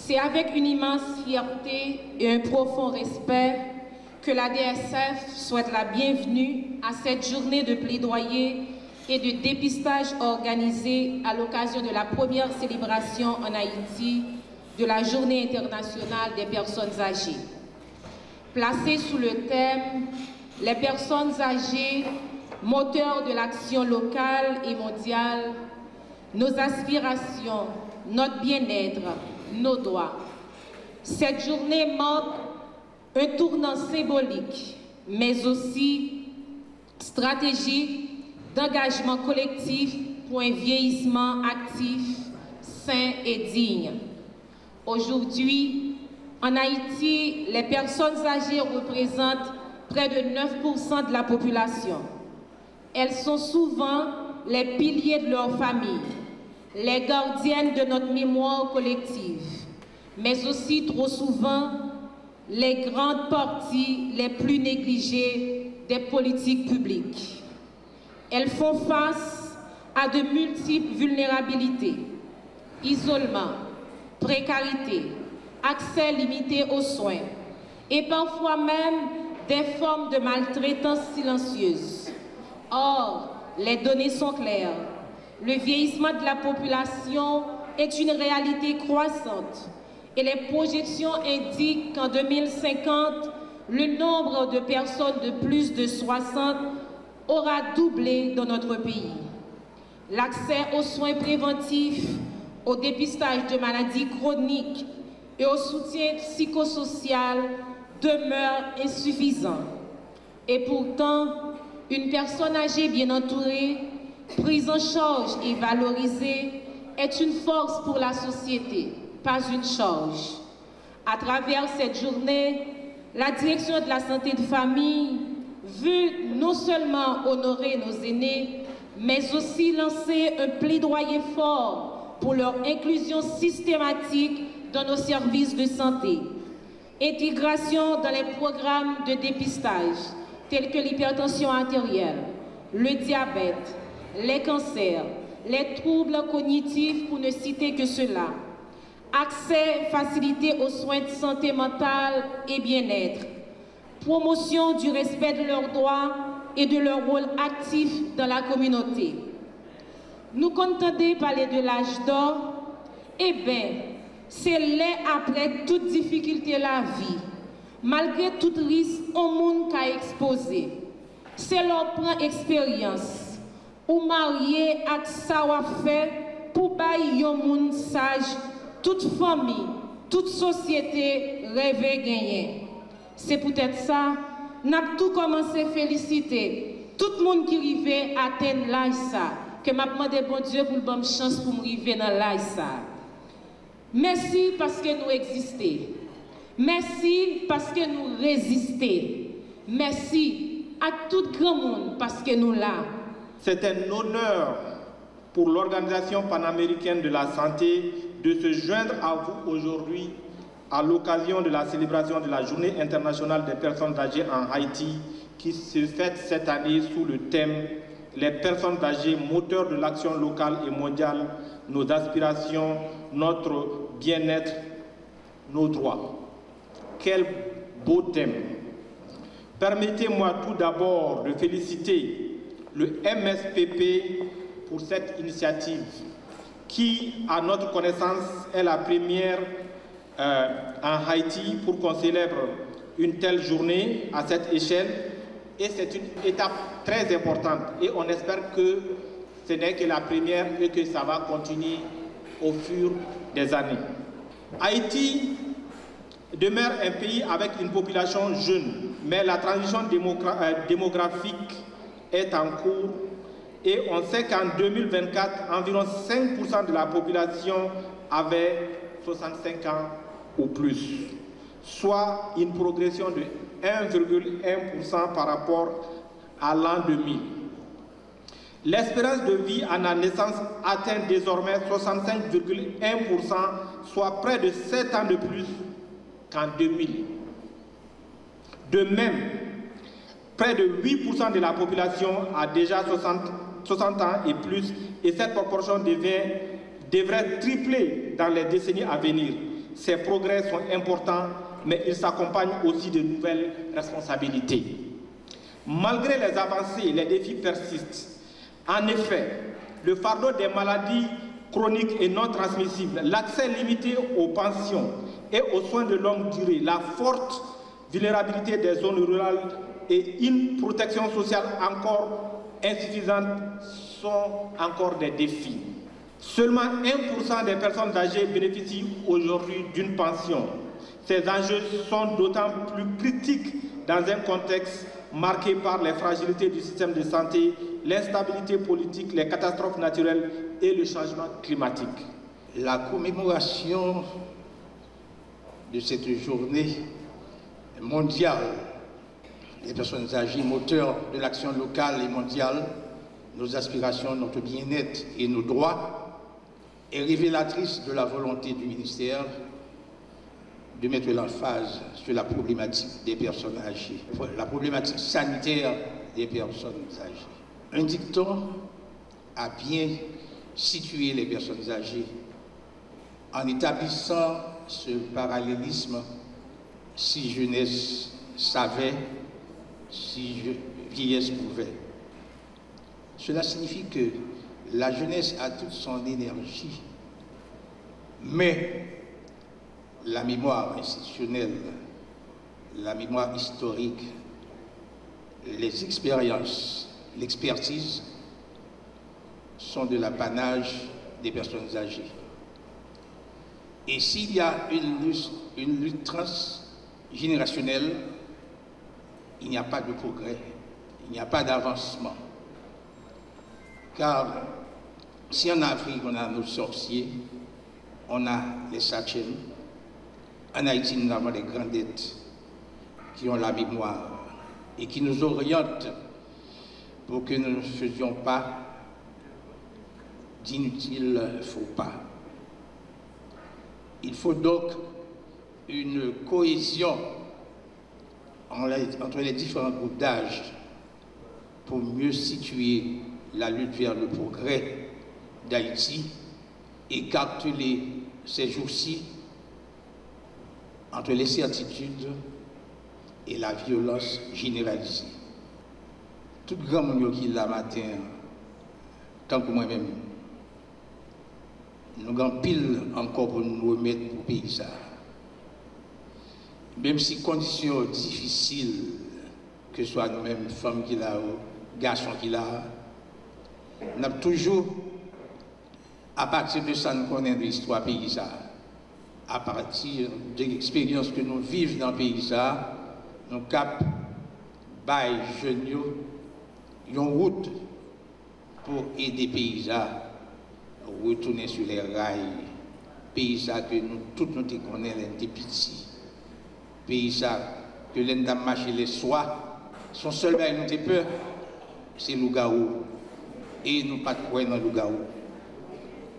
C'est avec une immense fierté et un profond respect que la DSF souhaite la bienvenue à cette journée de plaidoyer et de dépistage organisée à l'occasion de la première célébration en Haïti de la Journée internationale des personnes âgées. Placée sous le thème « Les personnes âgées, moteurs de l'action locale et mondiale, nos aspirations, notre bien-être, nos droits ». Cette journée marque un tournant symbolique, mais aussi stratégique d'engagement collectif pour un vieillissement actif, sain et digne. Aujourd'hui, en Haïti, les personnes âgées représentent près de 9% de la population. Elles sont souvent les piliers de leur famille, les gardiennes de notre mémoire collective, mais aussi trop souvent les grandes parties les plus négligées des politiques publiques. Elles font face à de multiples vulnérabilités, isolement, précarité, accès limité aux soins et parfois même des formes de maltraitance silencieuse. Or, les données sont claires. Le vieillissement de la population est une réalité croissante et les projections indiquent qu'en 2050, le nombre de personnes de plus de 60 aura doublé dans notre pays. L'accès aux soins préventifs, au dépistage de maladies chroniques et au soutien psychosocial demeure insuffisant. Et pourtant, une personne âgée bien entourée, prise en charge et valorisée est une force pour la société, pas une charge. À travers cette journée, la direction de la santé de famille veut non seulement honorer nos aînés, mais aussi lancer un plaidoyer fort pour leur inclusion systématique dans nos services de santé. Intégration dans les programmes de dépistage tels que l'hypertension artérielle, le diabète, les cancers, les troubles cognitifs pour ne citer que cela. Accès facilité aux soins de santé mentale et bien-être. Promotion du respect de leurs droits et de leur rôle actif dans la communauté. Nous comptons parler de l'âge d'or, eh bien, c'est là après toute difficulté la vie, malgré tout risque au monde qu'a exposé. C'est leur prendre expérience ou marier avec ça ou fait pour bailler un monde sage, toute famille, toute société rêver gagner. C'est peut-être ça, n'a tout commencé à féliciter tout le monde qui arrivait à atteindre l'âge ça, que m'a demandé bon Dieu pour le bonne chance pour m'arriver dans l'âge ça. Merci parce que nous existons. Merci parce que nous résistons. Merci à tout grand monde parce que nous là. C'est un honneur pour l'Organisation panaméricaine de la santé de se joindre à vous aujourd'hui à l'occasion de la célébration de la Journée internationale des personnes âgées en Haïti qui se fête cette année sous le thème « Les personnes âgées, moteurs de l'action locale et mondiale, nos aspirations, notre bien-être, nos droits ». Quel beau thème! Permettez-moi tout d'abord de féliciter le MSPP pour cette initiative qui, à notre connaissance, est la première en Haïti pour qu'on célèbre une telle journée à cette échelle. Et c'est une étape très importante. Et on espère que ce n'est que la première et que ça va continuer au fur des années. Haïti demeure un pays avec une population jeune, mais la transition démographique est en cours et on sait qu'en 2024, environ 5% de la population avait 65 ans ou plus, soit une progression de 1,1% par rapport à l'an 2000. L'espérance de vie à la naissance atteint désormais 65,1%, soit près de 7 ans de plus qu'en 2000. De même, près de 8% de la population a déjà 60 ans et plus, et cette proportion devrait tripler dans les décennies à venir. ces progrès sont importants, mais ils s'accompagnent aussi de nouvelles responsabilités. Malgré les avancées, les défis persistent. En effet, le fardeau des maladies chroniques et non transmissibles, l'accès limité aux pensions et aux soins de longue durée, la forte vulnérabilité des zones rurales et une protection sociale encore insuffisante sont encore des défis. Seulement 1% des personnes âgées bénéficient aujourd'hui d'une pension. Ces enjeux sont d'autant plus critiques dans un contexte marqué par les fragilités du système de santé, l'instabilité politique, les catastrophes naturelles et le changement climatique. La commémoration de cette journée mondiale des personnes âgées, moteur de l'action locale et mondiale, nos aspirations, notre bien-être et nos droits, est révélatrice de la volonté du ministère de mettre l'emphase sur la problématique des personnes âgées, la problématique sanitaire des personnes âgées. Un dicton a bien situé les personnes âgées en établissant ce parallélisme: si jeunesse savait, si vieillesse pouvait. Cela signifie que la jeunesse a toute son énergie, mais la mémoire institutionnelle, la mémoire historique, les expériences, l'expertise sont de l'apanage des personnes âgées. Et s'il y a une lutte transgénérationnelle, il n'y a pas de progrès, il n'y a pas d'avancement. Car si en Afrique on a nos sorciers, on a les Sachens, en Haïti nous avons les grandettes qui ont la mémoire et qui nous orientent pour que nous ne faisions pas d'inutiles faux pas. Il faut donc une cohésion entre les différents groupes d'âge pour mieux situer la lutte vers le progrès d'Haïti et calculer ces jours-ci entre l'incertitude et la violence généralisée. Tout grand monde qui là matin, tant que moi-même, nous avons pile encore pour nous remettre pour le pays ça. Même si conditions difficiles, que ce soit nous-mêmes, femmes qui là, garçons qui là, nous avons toujours, à partir de ça, nous connaissons l'histoire pays ça. À partir de l'expérience que nous vivons dans le pays ça, nous cap bail jeunes une route pour aider les paysans à retourner sur les rails. Paysans que nous tous nous connaissons les petits. Paysans que l'on a marché les soirs, son seul bail nous fait peur, c'est Lougaou. Et nous pas croire dans Lougaou.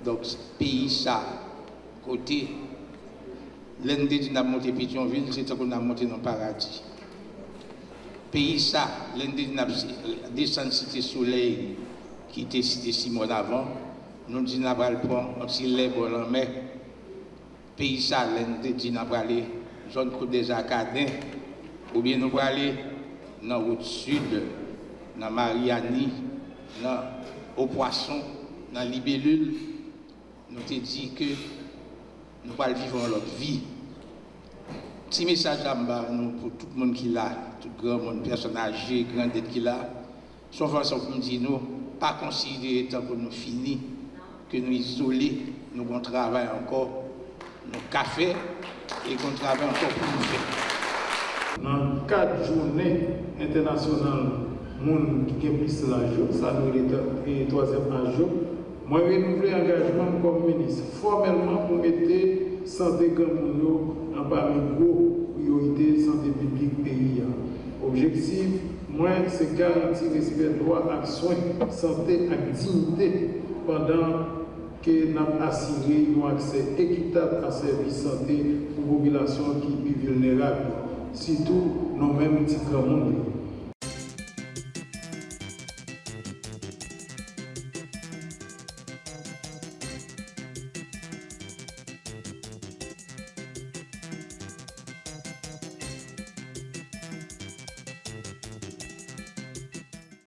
Donc paysans côté l'un des n'a monté Pétionville, c'est ce qu'on a monté dans le paradis. Pays ça, l'un des n'a descendu Cité Soleil, qui était cité 6 mois avant, nous disons n'a pas le point, on s'y lève en mer. Pays ça, l'un des n'a pas aller zone côte des Acadiens, ou bien nous aller dans la route sud, dans Mariani, dans au Poisson, dans Libellule. Nous te dit que nous allons vivre notre vie. Petit message là nous pour tout le monde qui est là, tout grand monde, personne âgée, grande qui est là. Son façon pour nous dire, nous, pas considérer tant que nous finis, que nous isolés, nous allons travailler encore, nous café et qu'on travaille encore pour nous faire. Dans 4 journées internationales, monde qui est plus l'âge, ça nous est le 3e âge. Moi, je renouvelle l'engagement comme ministre formellement pour mettre santé Gamounio en parmi gros priorités santé publique pays. Objectif, moi, c'est garantir respect droit à soins, santé et dignité pendant que nous avons assuré un accès équitable à services santé pour la population qui est plus vulnérable, surtout nous-mêmes, petits grands monde.